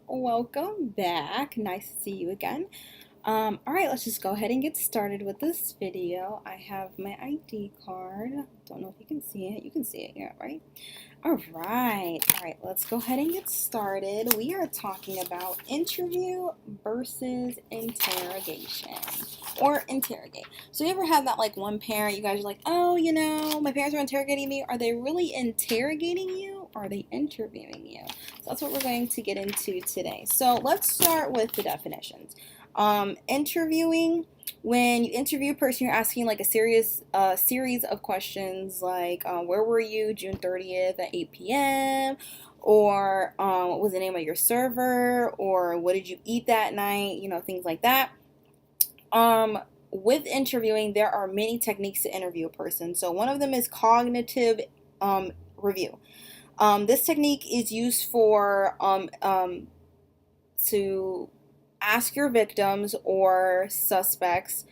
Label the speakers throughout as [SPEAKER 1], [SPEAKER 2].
[SPEAKER 1] welcome back. Nice to see you again. All right, let's just go ahead and get started with this video. I have my ID card. Don't know if you can see it. You can see it, yeah, right? All right, let's go ahead and get started. We are talking about interview versus interrogation or interrogate. So you ever had that like one parent, you guys are like, oh, my parents are interrogating me. Are they really interrogating you or are they interviewing you? So that's what we're going to get into today. So let's start with the definitions. Interviewing, when you interview a person, you're asking like a series of questions like where were you June 30th at 8 p.m. or what was the name of your server, or what did you eat that night, things like that. With interviewing, there are many techniques to interview a person. So one of them is cognitive review. This technique is used for to ask your victims or suspects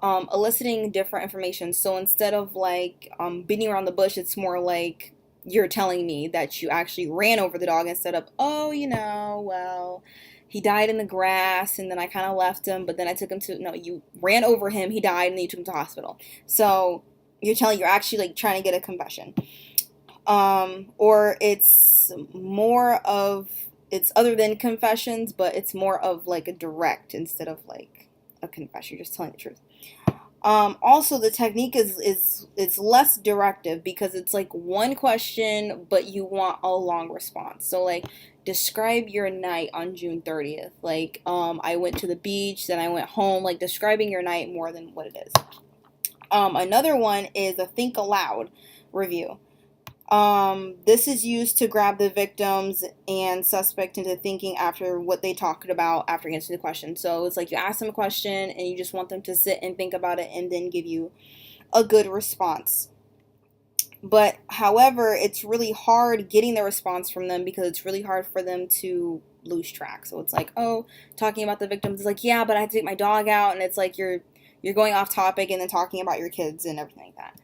[SPEAKER 1] eliciting different information. So instead of like beating around the bush, it's more like you're telling me that you actually ran over the dog instead of, oh, well, he died in the grass and then I kind of left him, but then I took him to, no, you ran over him, he died, and then you took him to the hospital. So you're actually like trying to get a confession. Or it's other than confessions, but it's more of like a direct instead of like a confession. You're just telling the truth. Also, the technique is it's less directive because it's like one question, but you want a long response. So like, describe your night on June 30th. Like, I went to the beach, then I went home. Like describing your night more than what it is. Another one is a think aloud review. This is used to grab the victims and suspect into thinking after what they talked about after answering the question. So it's like you ask them a question and you just want them to sit and think about it and then give you a good response. But however, it's really hard getting the response from them because it's really hard for them to lose track. So it's like, oh, talking about the victims is like, yeah, but I had to take my dog out, and it's like you're going off topic and then talking about your kids and everything like that.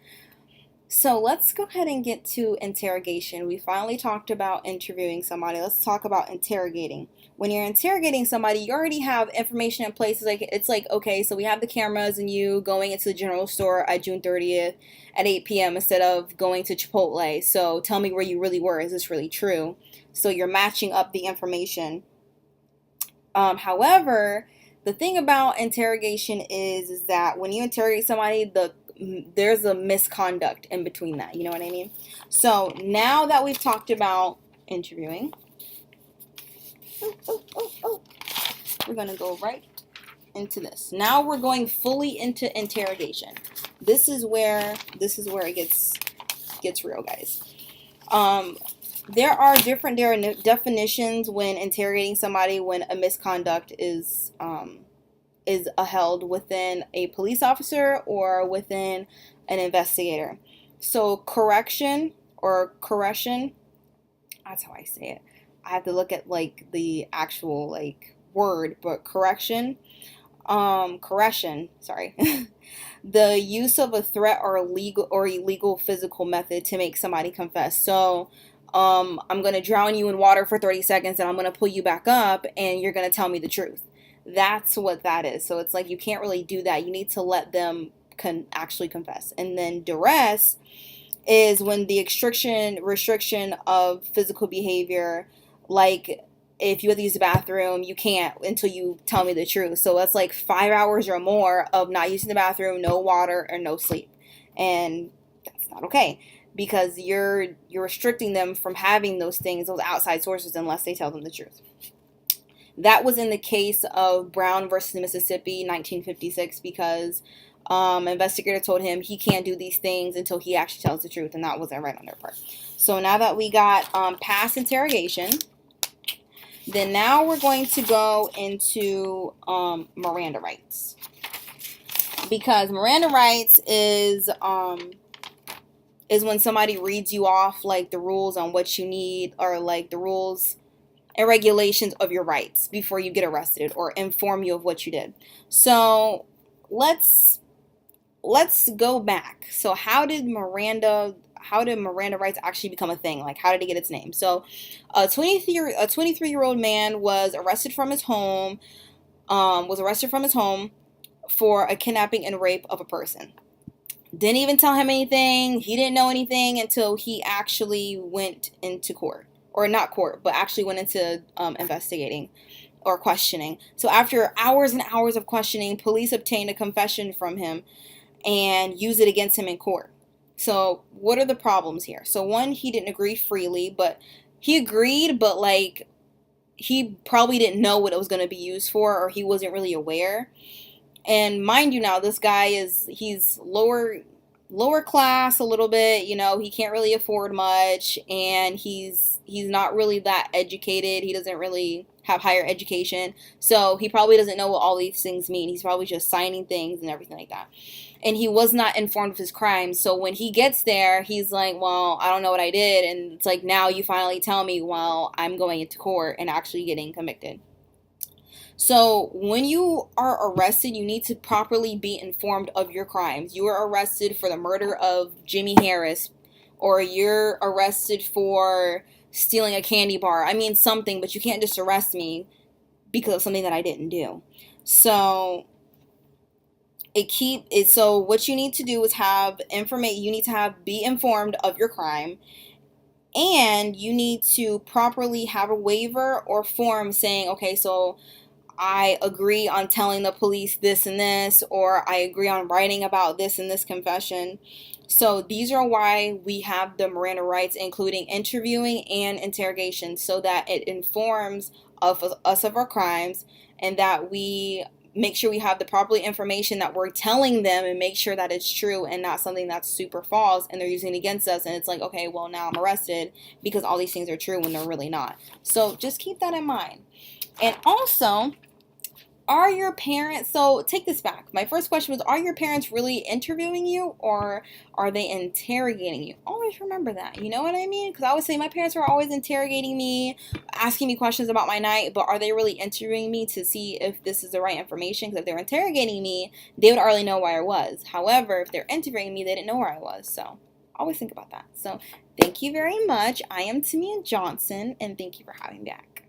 [SPEAKER 1] So let's go ahead and get to interrogation. We finally talked about interviewing somebody. Let's talk about interrogating. When you're interrogating somebody, you already have information in place. It's like, okay, so we have the cameras and you going into the general store at June 30th at 8 p.m. instead of going to Chipotle. So tell me where you really were. Is this really true? So you're matching up the information. However, the thing about interrogation is that when you interrogate somebody, there's a misconduct in between that. You know what I mean? So now that we've talked about interviewing, we're going to go right into this. Now we're going fully into interrogation. This is where it gets real, guys. There are definitions when interrogating somebody when a misconduct is held within a police officer or within an investigator. So correction, that's how I say it. I have to look at like the actual like word, but correction, sorry. The use of a threat or illegal physical method to make somebody confess. So I'm going to drown you in water for 30 seconds and I'm going to pull you back up and you're going to tell me the truth. That's what that is. So it's like you can't really do that. You need to let them actually confess. And then duress is when the restriction of physical behavior, like if you have to use the bathroom, you can't until you tell me the truth. So that's like 5 hours or more of not using the bathroom, no water, or no sleep. And that's not okay because you're restricting them from having those things, those outside sources, unless they tell them the truth. That was in the case of Brown versus Mississippi, 1956, because investigator told him he can't do these things until he actually tells the truth, and that wasn't right on their part. So now that we got past interrogation, then now we're going to go into Miranda rights. Because Miranda rights is when somebody reads you off like the rules on what you need, or like the rules and regulations of your rights before you get arrested, or inform you of what you did. So let's go back. So how how did Miranda rights actually become a thing? Like, how did it get its name? So, a 23-year-old man was arrested from his home. Was arrested from his home for a kidnapping and rape of a person. Didn't even tell him anything. He didn't know anything until he actually went into court, or not court, but actually went into investigating or questioning. So after hours and hours of questioning, police obtained a confession from him and used it against him in court. So what are the problems here? So one, he didn't agree freely, but he agreed, but like he probably didn't know what it was going to be used for, or he wasn't really aware. And mind you, now this guy he's lower class a little bit, you know, he can't really afford much, and he's not really that educated. He doesn't really have higher education. So he probably doesn't know what all these things mean. He's probably just signing things and everything like that. And he was not informed of his crimes. So when he gets there, he's like, well, I don't know what I did. And it's like, now you finally tell me, well, I'm going into court and actually getting convicted. So when you are arrested, you need to properly be informed of your crimes. You are arrested for the murder of Jimmy Harris, or you're arrested for stealing a candy bar. I mean something, but you can't just arrest me because of something that I didn't do. So so what you need to do is have information. You need to be informed of your crime, and you need to properly have a waiver or form saying, okay, so I agree on telling the police this and this, or I agree on writing about this and this confession. So these are why we have the Miranda rights, including interviewing and interrogation, so that it informs of us of our crimes, and that we make sure we have the proper information that we're telling them, and make sure that it's true and not something that's super false and they're using it against us. And it's like, okay, well, now I'm arrested because all these things are true when they're really not. So just keep that in mind. And also, are your parents, so take this back. My first question was, are your parents really interviewing you, or are they interrogating you? Always remember that. You know what I mean? Because I would say my parents were always interrogating me, asking me questions about my night, but are they really interviewing me to see if this is the right information? Because if they're interrogating me, they would already know where I was. However, if they're interviewing me, they didn't know where I was. So always think about that. So thank you very much. I am Tamia Johnson, and thank you for having me back.